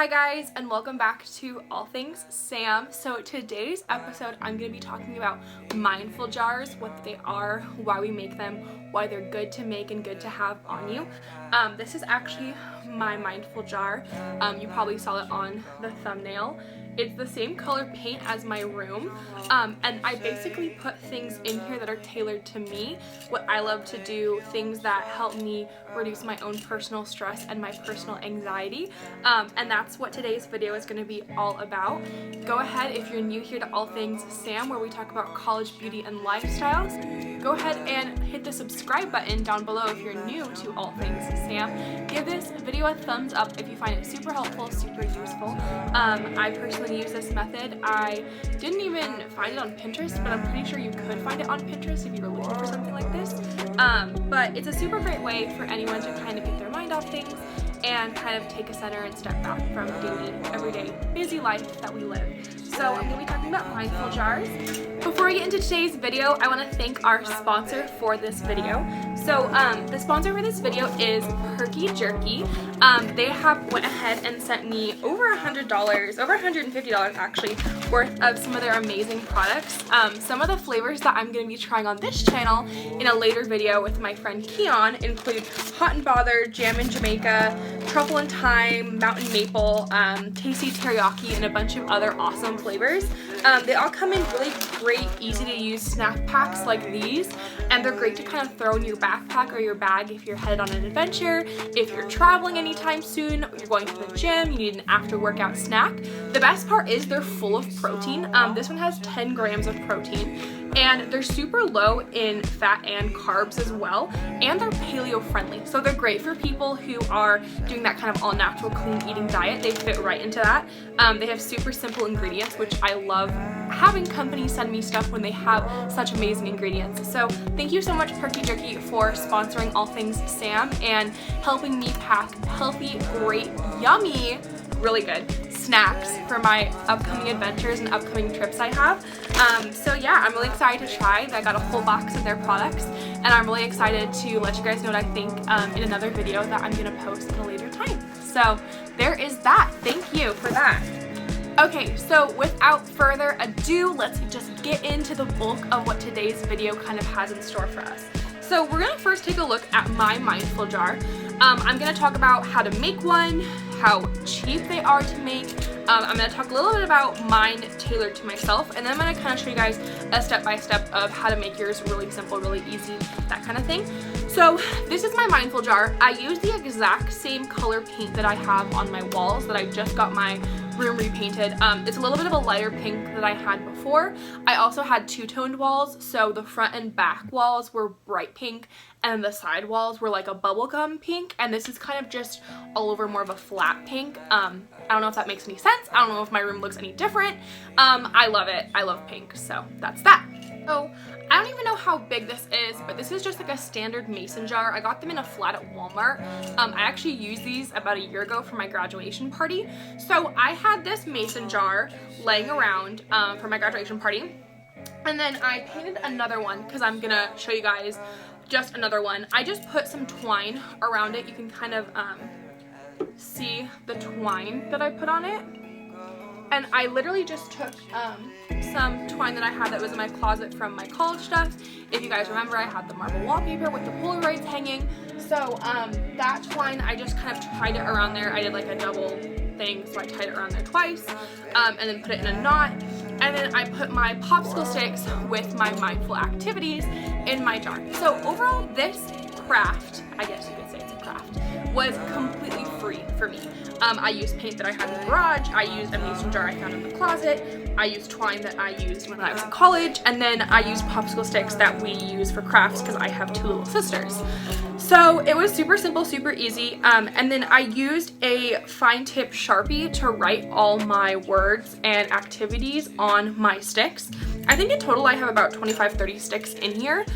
Hi guys, and welcome back to All Things Sam. So today's episode I'm going to be talking about mindful jars, what they are, why we make them, why they're good to make and good to have on you. This is actually my mindful jar. You probably saw it on the thumbnail. It's the same color paint as my room, and I basically put things in here that are tailored to me, what I love to do, things that help me reduce my own personal stress and my personal anxiety, and that's what today's video is going to be all about. Go ahead, if you're new here to All Things Sam, where we talk about college, beauty, and lifestyles, go ahead and hit the subscribe button down below if you're new to All Things Sam. Give this video a thumbs up if you find it super helpful, super useful. I personally use this method. I didn't even find it on Pinterest, but I'm pretty sure you could find it on Pinterest if you were looking for something like this. But it's a super great way for anyone to kind of get their mind off things and kind of take a center and step back from daily, everyday, busy life that we live. So I'm going to be talking about mindful jars. Before we get into today's video, I want to thank our sponsor for this video. So the sponsor for this video is Perkyjerky. They have went ahead and sent me over $100, over $150 actually, worth of some of their amazing products. Some of the flavors that I'm going to be trying on this channel in a later video with my friend Keon include Hot and Bothered, Jam in Jamaica, Truffle and Thyme, Mountain Maple, Tasty Teriyaki, and a bunch of other awesome flavors. They all come in really great, easy to use snack packs like these, and they're great to kind of throw in your backpack or your bag if you're headed on an adventure, if you're traveling anytime soon, you're going to the gym, you need an after workout snack. The best part is they're full of protein. This one has 10 grams of protein, and they're super low in fat and carbs as well, and they're paleo friendly, so they're great for people who are doing that kind of all natural clean eating diet. They fit right into that. They have super simple ingredients, which I love having companies send me stuff when they have such amazing ingredients. So thank you so much, Perkyjerky, for sponsoring All Things Sam and helping me pack healthy, great, yummy, really good snacks for my upcoming adventures and upcoming trips I have. So yeah, I'm really excited to try. I got a whole box of their products, and I'm really excited to let you guys know what I think in another video that I'm gonna post at a later time. So there is that. Thank you for that. Okay, so without further ado, let's just get into the bulk of what today's video kind of has in store for us. So we're gonna first take a look at my mindful jar. I'm gonna talk about how to make one, how cheap they are to make. I'm gonna talk a little bit about mine tailored to myself, and then I'm gonna kind of show you guys a step-by-step of how to make yours really simple, really easy, that kind of thing. So this is my mindful jar. I use the exact same color paint that I have on my walls that I just got my room repainted. It's a little bit of a lighter pink that I had before. I also had two-toned walls, so the front and back walls were bright pink and the side walls were like a bubblegum pink, and this is kind of just all over more of a flat pink. I don't know if that makes any sense. I don't know if my room looks any different. I love it. I love pink, so that's that. So I don't even know how big this is, but this is just like a standard mason jar. I got them in a flat at Walmart. I actually used these about a year ago for my graduation party. So I had this mason jar laying around for my graduation party, and then I painted another one because I'm gonna show you guys just another one. I just put some twine around it. You can kind of see the twine that I put on it. And I literally just took some twine that I had that was in my closet from my college stuff. If you guys remember, I had the marble wallpaper with the Polaroids hanging. So that twine, I just kind of tied it around there. I did like a double thing, so I tied it around there twice, and then put it in a knot. And then I put my popsicle sticks with my mindful activities in my jar. So overall, this craft, I guess you could say it's a craft, was completely free for me. I used paint that I had in the garage, I used a mason jar I found in the closet, I used twine that I used when I was in college, and then I used popsicle sticks that we use for crafts because I have two little sisters. So it was super simple, super easy, and then I used a fine tip Sharpie to write all my words and activities on my sticks. I think in total I have about 25-30 sticks in here,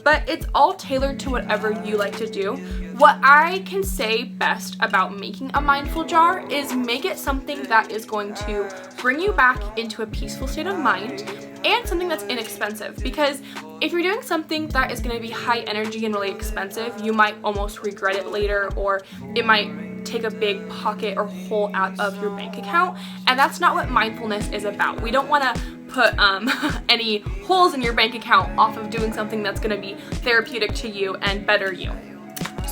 but it's all tailored to whatever you like to do. What I can say best about making a mindful jar is make it something that is going to bring you back into a peaceful state of mind and something that's inexpensive, because if you're doing something that is going to be high energy and really expensive, you might almost regret it later, or it might take a big pocket or hole out of your bank account. And that's not what mindfulness is about. We don't want to put any holes in your bank account off of doing something that's going to be therapeutic to you and better you.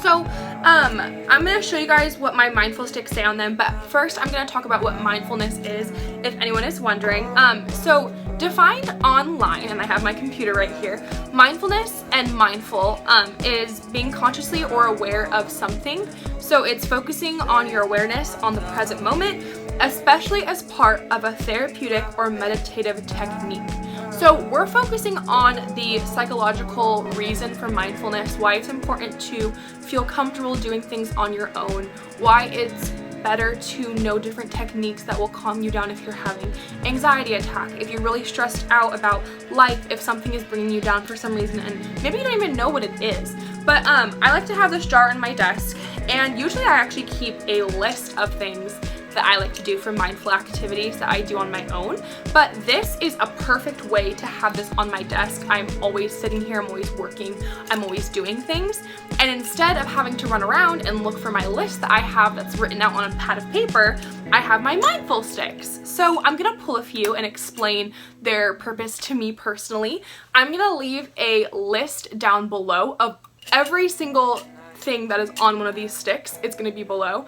So I'm going to show you guys what my mindful sticks say on them, but first I'm going to talk about what mindfulness is, if anyone is wondering. So defined online, and I have my computer right here, mindfulness and mindful is being consciously or aware of something. So it's focusing on your awareness on the present moment, especially as part of a therapeutic or meditative technique. So we're focusing on the psychological reason for mindfulness, why it's important to feel comfortable doing things on your own, why it's better to know different techniques that will calm you down if you're having anxiety attack, if you're really stressed out about life, if something is bringing you down for some reason and maybe you don't even know what it is. But I like to have this jar on my desk, and usually I actually keep a list of things that I like to do for mindful activities that I do on my own, but this is a perfect way to have this on my desk. I'm always sitting here, I'm always working, I'm always doing things, and instead of having to run around and look for my list that I have that's written out on a pad of paper, I have my mindful sticks. So I'm gonna pull a few and explain their purpose to me personally. I'm gonna leave a list down below of every single thing that is on one of these sticks. It's going to be below.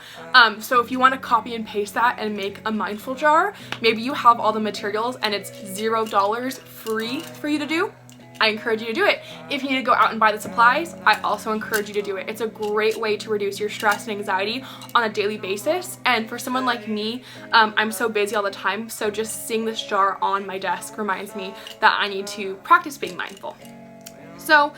So if you want to copy and paste that and make a mindful jar, maybe you have all the materials and it's $0 free for you to do, I encourage you to do it. If you need to go out and buy the supplies, I also encourage you to do it. It's a great way to reduce your stress and anxiety on a daily basis. And for someone like me, I'm so busy all the time, so just seeing this jar on my desk reminds me that I need to practice being mindful. So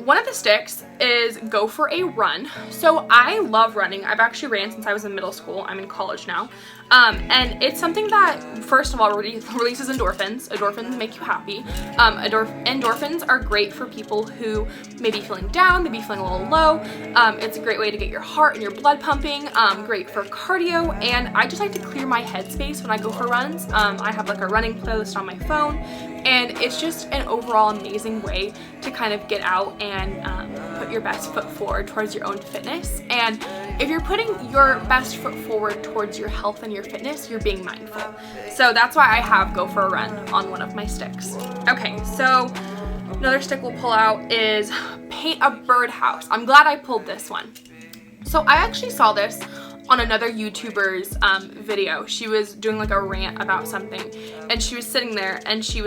one of the sticks is go for a run. So I love running. I've actually ran since I was in middle school. I'm in college now. And it's something that, first of all, releases endorphins. Endorphins make you happy. Endorphins are great for people who may be feeling down, maybe feeling a little low. It's a great way to get your heart and your blood pumping, great for cardio, and I just like to clear my headspace when I go for runs. I have like a running playlist on my phone, and it's just an overall amazing way to kind of get out and put your best foot forward towards your own fitness. And if you're putting your best foot forward towards your health and your fitness, you're being mindful. So that's why I have go for a run on one of my sticks. Okay, so another stick we'll pull out is paint a birdhouse. I'm glad I pulled this one. So I actually saw this on another YouTuber's video. She was doing like a rant about something, and she was sitting there and she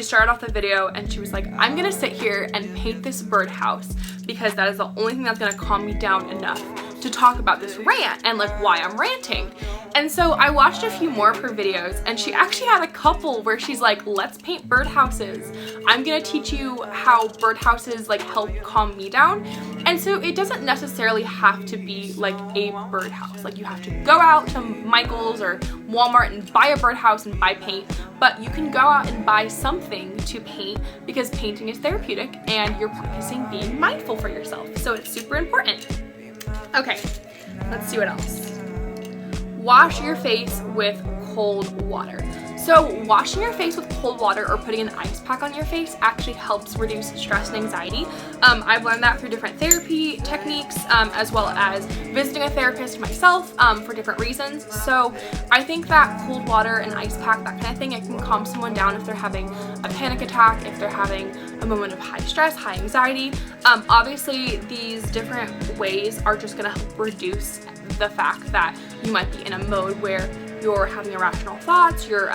started off the video and she was like, I'm gonna sit here and paint this birdhouse because that is the only thing that's gonna calm me down enough to talk about this rant and like why I'm ranting. And so I watched a few more of her videos, and she actually had a couple where she's like, let's paint birdhouses. I'm gonna teach you how birdhouses like help calm me down. And so it doesn't necessarily have to be like a birdhouse. Like you have to go out to Michael's or Walmart and buy a birdhouse and buy paint, but you can go out and buy something to paint because painting is therapeutic and you're practicing being mindful for yourself. So it's super important. Okay, let's see what else. Wash your face with cold water. So washing your face with cold water or putting an ice pack on your face actually helps reduce stress and anxiety. I've learned that through different therapy techniques, as well as visiting a therapist myself for different reasons. So I think that cold water and ice pack, that kind of thing, it can calm someone down if they're having a panic attack, if they're having a moment of high stress, high anxiety. Obviously, these different ways are just gonna help reduce the fact that you might be in a mode where you're having irrational thoughts, you're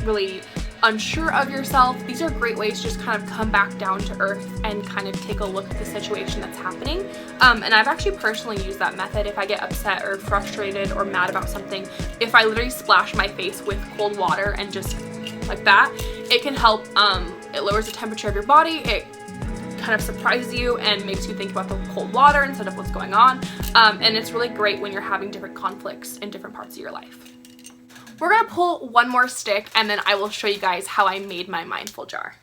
really unsure of yourself. These are great ways to just kind of come back down to earth and kind of take a look at the situation that's happening. And I've actually personally used that method if I get upset or frustrated or mad about something. If I literally splash my face with cold water and just like that, it can help. It lowers the temperature of your body. It kind of surprises you and makes you think about the cold water instead of what's going on. And it's really great when you're having different conflicts in different parts of your life. We're gonna pull one more stick and then I will show you guys how I made my mindful jar.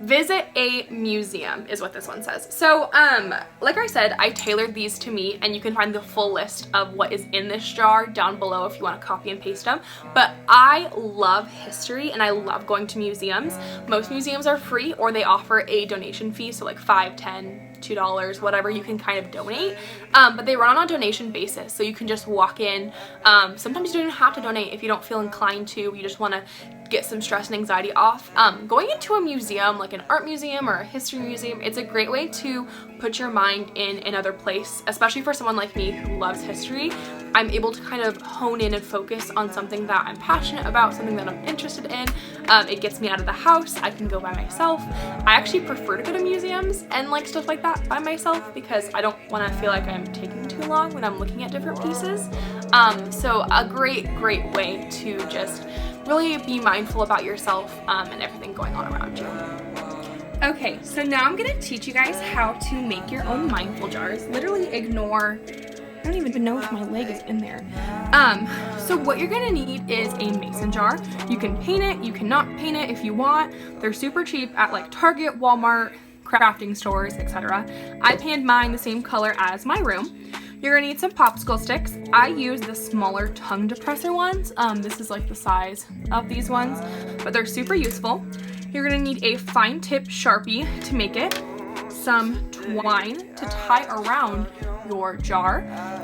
Visit a museum is what this one says. So like I said, I tailored these to me, and you can find the full list of what is in this jar down below if you want to copy and paste them. But I love history and I love going to museums. Most museums are free or they offer a donation fee, so like $5, $10, $2, whatever you can kind of donate. But they run on a donation basis, so you can just walk in. Sometimes you don't even have to donate if you don't feel inclined to. You just want to get some stress and anxiety off. Going into a museum, like an art museum or a history museum, it's a great way to put your mind in another place, especially for someone like me who loves history. I'm able to kind of hone in and focus on something that I'm passionate about, something that I'm interested in. It gets me out of the house. I can go by myself. I actually prefer to go to museums and like stuff like that by myself because I don't want to feel like I'm taking too long when I'm looking at different pieces. So a great way to just really be mindful about yourself and everything going on around you. Okay, so now I'm gonna teach you guys how to make your own mindful jars. Literally ignore, I don't even know if my leg is in there. So what you're gonna need is a mason jar. You can paint it, you cannot paint it if you want. They're super cheap at like Target, Walmart, crafting stores, etc. I painted mine the same color as my room. You're gonna need some popsicle sticks. I use the smaller tongue depressor ones. This is like the size of these ones, but they're super useful. You're gonna need a fine tip Sharpie to make it, some twine to tie around your jar,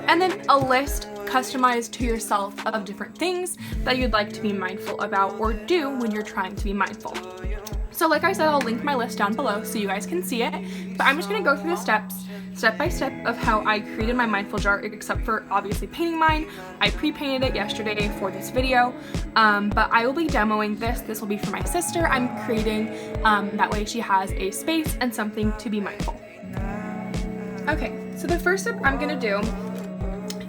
and then a list customized to yourself of different things that you'd like to be mindful about or do when you're trying to be mindful. So like I said, I'll link my list down below so you guys can see it, but I'm just gonna go through the steps, step by step, of how I created my mindful jar, except for obviously painting mine. I pre-painted it yesterday for this video, but I will be demoing this. This will be for my sister. I'm creating, that way she has a space and something to be mindful. Okay, so the first step I'm gonna do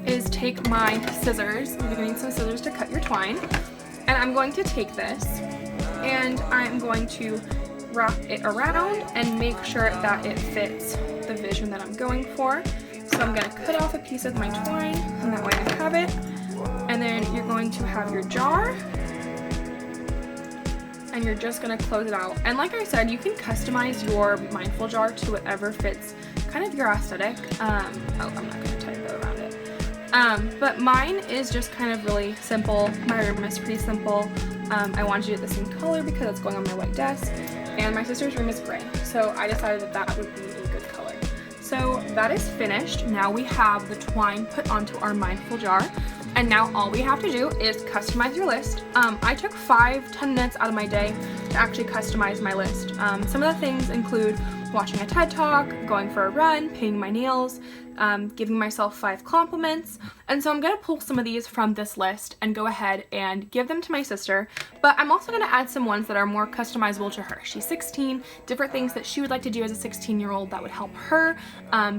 is take my scissors. You're gonna need some scissors to cut your twine, and I'm going to take this and I'm going to wrap it around and make sure that it fits the vision that I'm going for. So I'm going to cut off a piece of my twine, and that way I have it. And then you're going to have your jar, and you're just going to close it out. And like I said, you can customize your mindful jar to whatever fits kind of your aesthetic. I'm not going to tie a bow around it. But mine is just kind of really simple. My room is pretty simple. I wanted to do it the same color because it's going on my white desk, and my sister's room is gray, so I decided that that would be a good color. So that is finished. Now we have the twine put onto our mindful jar, and now all we have to do is customize your list. I took 5-10 minutes out of my day to actually customize my list. Some of the things include watching a TED Talk, going for a run, painting my nails, giving myself 5 compliments. And so I'm going to pull some of these from this list and go ahead and give them to my sister. But I'm also going to add some ones that are more customizable to her. She's 16, different things that she would like to do as a 16-year-old that would help her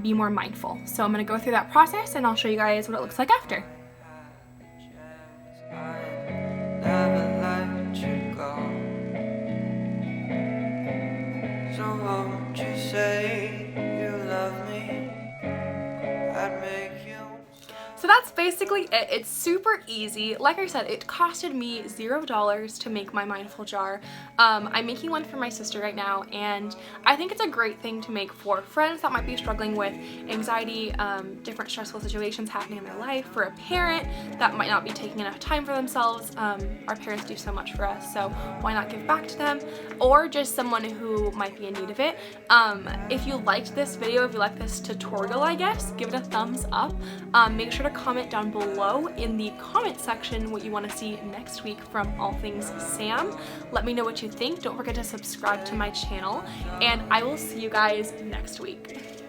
be more mindful. So I'm going to go through that process and I'll show you guys what it looks like after. So won't you say you love me? I'd make you. So that's basically it. It's super easy. Like I said, it costed me $0 to make my mindful jar. I'm making one for my sister right now, and I think it's a great thing to make for friends that might be struggling with anxiety, different stressful situations happening in their life, for a parent that might not be taking enough time for themselves. Our parents do so much for us, so why not give back to them? Or just someone who might be in need of it. If you liked this video, if you liked this tutorial, I guess, give it a thumbs up. Make sure to comment down below in the comment section what you want to see next week from All Things Sam. Let me know what you think. Don't forget to subscribe to my channel, and I will see you guys next week.